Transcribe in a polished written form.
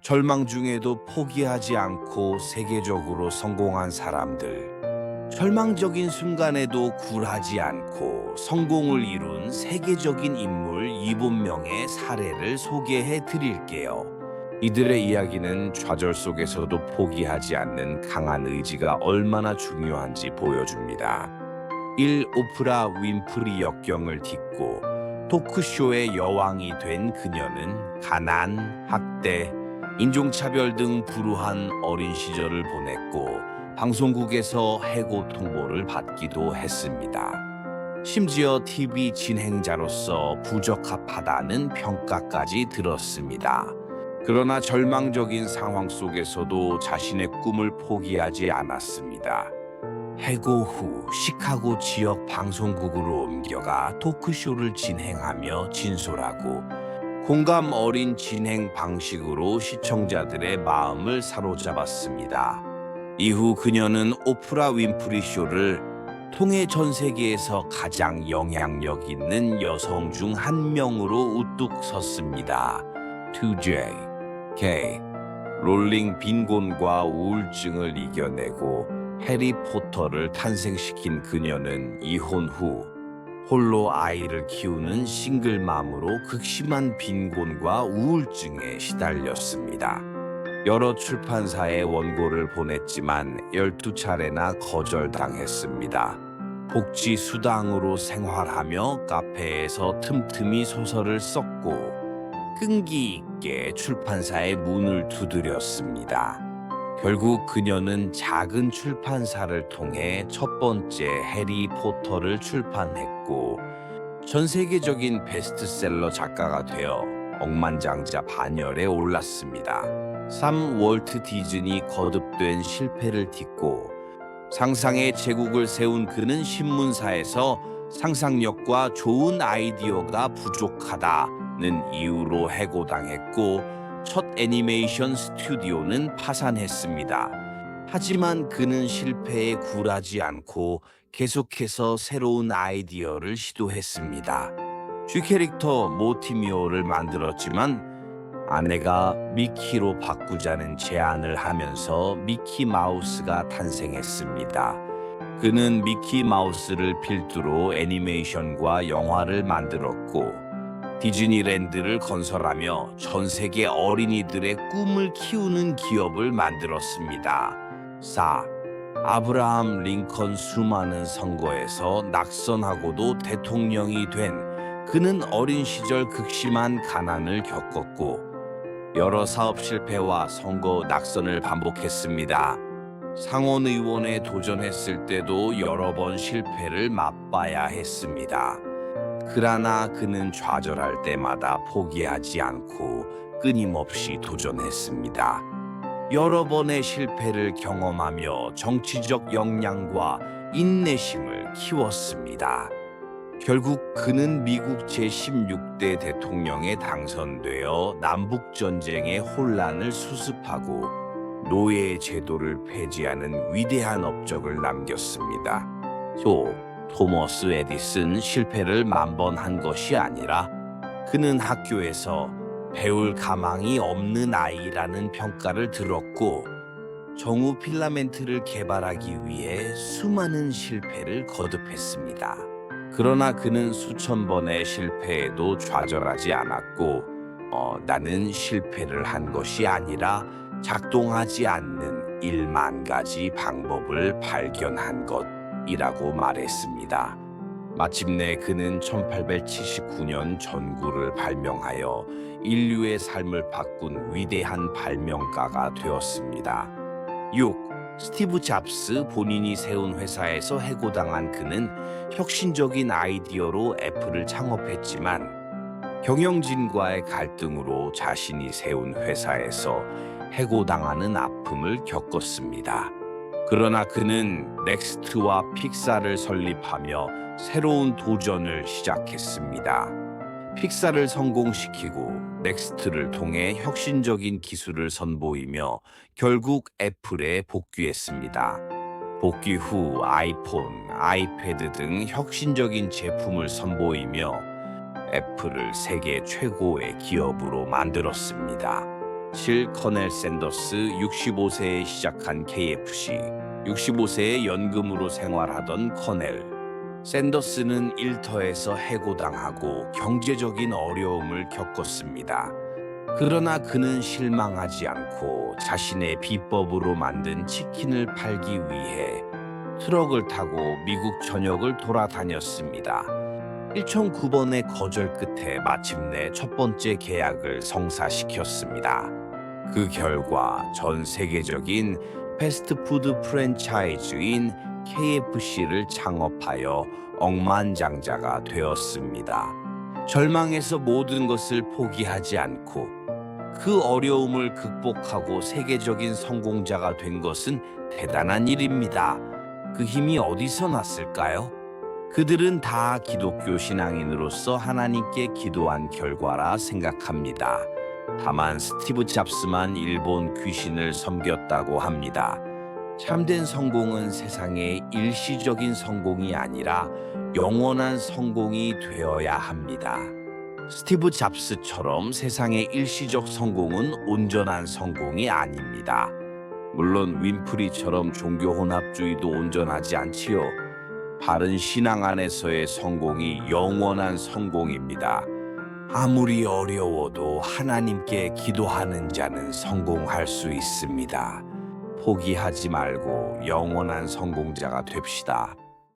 절망 중에도 포기하지 않고 세계적으로 성공한 사람들. 절망적인 순간에도 굴하지 않고 성공을 이룬 세계적인 인물 7명의 사례를 소개해 드릴게요. 이들의 이야기는 좌절 속에서도 포기하지 않는 강한 의지가 얼마나 중요한지 보여줍니다. 1. 오프라 윈프리 역경을 딛고 토크쇼의 여왕이 된 그녀는 가난, 학대, 인종차별 등 불우한 어린 시절을 보냈고 방송국에서 해고 통보를 받기도 했습니다. 심지어 TV 진행자로서 부적합하다는 평가까지 들었습니다. 그러나 절망적인 상황 속에서도 자신의 꿈을 포기하지 않았습니다. 해고 후 시카고 지역 방송국으로 옮겨가 토크쇼를 진행하며 진솔하고 공감 어린 진행 방식으로 시청자들의 마음을 사로잡았습니다. 이후 그녀는 오프라 윈프리 쇼를 통해 전 세계에서 가장 영향력 있는 여성 중 한 명으로 우뚝 섰습니다. 2J, K. 롤링 빈곤과 우울증을 이겨내고 해리포터를 탄생시킨 그녀는 이혼 후 홀로 아이를 키우는 싱글맘으로 극심한 빈곤과 우울증에 시달렸습니다. 여러 출판사에 원고를 보냈지만 12차례나 거절당했습니다. 복지 수당으로 생활하며 카페에서 틈틈이 소설을 썼고 끈기 있게 출판사의 문을 두드렸습니다. 결국 그녀는 작은 출판사를 통해 첫 번째 해리포터를 출판했고 전 세계적인 베스트셀러 작가가 되어 억만장자 반열에 올랐습니다. 3. 월트 디즈니 거듭된 실패를 딛고 상상의 제국을 세운 그는 신문사에서 상상력과 좋은 아이디어가 부족하다는 이유로 해고당했고 첫 애니메이션 스튜디오는 파산했습니다. 하지만 그는 실패에 굴하지 않고 계속해서 새로운 아이디어를 시도했습니다. 쥐 캐릭터 모티미오를 만들었지만 아내가 미키로 바꾸자는 제안을 하면서 미키 마우스가 탄생했습니다. 그는 미키 마우스를 필두로 애니메이션과 영화를 만들었고 디즈니랜드를 건설하며 전 세계 어린이들의 꿈을 키우는 기업을 만들었습니다. 4. 아브라함 링컨 수많은 선거에서 낙선하고도 대통령이 된 그는 어린 시절 극심한 가난을 겪었고 여러 사업 실패와 선거 낙선을 반복했습니다. 상원 의원에 도전했을 때도 여러 번 실패를 맛봐야 했습니다. 그러나 그는 좌절할 때마다 포기하지 않고 끊임없이 도전했습니다. 여러 번의 실패를 경험하며 정치적 역량과 인내심을 키웠습니다. 결국 그는 미국 제16대 대통령에 당선되어 남북전쟁의 혼란을 수습하고 노예 제도를 폐지하는 위대한 업적을 남겼습니다. 또 토머스 에디슨 실패를 만번 한 것이 아니라 그는 학교에서 배울 가망이 없는 아이라는 평가를 들었고 정우 필라멘트를 개발하기 위해 수많은 실패를 거듭했습니다. 그러나 그는 수천 번의 실패에도 좌절하지 않았고 나는 실패를 한 것이 아니라 작동하지 않는 1만 가지 방법을 발견한 것이라고 말했습니다. 마침내 그는 1879년 전구를 발명하여 인류의 삶을 바꾼 위대한 발명가가 되었습니다. 6. 스티브 잡스 본인이 세운 회사에서 해고당한 그는 혁신적인 아이디어로 애플을 창업했지만 경영진과의 갈등으로 자신이 세운 회사에서 해고당하는 아픔을 겪었습니다. 그러나 그는 넥스트와 픽사를 설립하며 새로운 도전을 시작했습니다. 픽사를 성공시키고 넥스트를 통해 혁신적인 기술을 선보이며 결국 애플에 복귀했습니다. 복귀 후 아이폰, 아이패드 등 혁신적인 제품을 선보이며 애플을 세계 최고의 기업으로 만들었습니다. 7. 커넬 샌더스 65세에 시작한 KFC 65세에 연금으로 생활하던 커넬 샌더스는 일터에서 해고당하고 경제적인 어려움을 겪었습니다. 그러나 그는 실망하지 않고 자신의 비법으로 만든 치킨을 팔기 위해 트럭을 타고 미국 전역을 돌아다녔습니다. 1009번의 거절 끝에 마침내 첫 번째 계약을 성사시켰습니다. 그 결과 전 세계적인 패스트푸드 프랜차이즈인 KFC를 창업하여 억만장자가 되었습니다. 절망에서 모든 것을 포기하지 않고 그 어려움을 극복하고 세계적인 성공자가 된 것은 대단한 일입니다. 그 힘이 어디서 났을까요? 그들은 다 기독교 신앙인으로서 하나님께 기도한 결과라 생각합니다. 다만 스티브 잡스만 일본 귀신을 섬겼다고 합니다. 참된 성공은 세상의 일시적인 성공이 아니라 영원한 성공이 되어야 합니다. 스티브 잡스처럼 세상의 일시적 성공은 온전한 성공이 아닙니다. 물론 윈프리처럼 종교 혼합주의도 온전하지 않지요. 바른 신앙 안에서의 성공이 영원한 성공입니다. 아무리 어려워도 하나님께 기도하는 자는 성공할 수 있습니다. 포기하지 말고 영원한 성공자가 됩시다.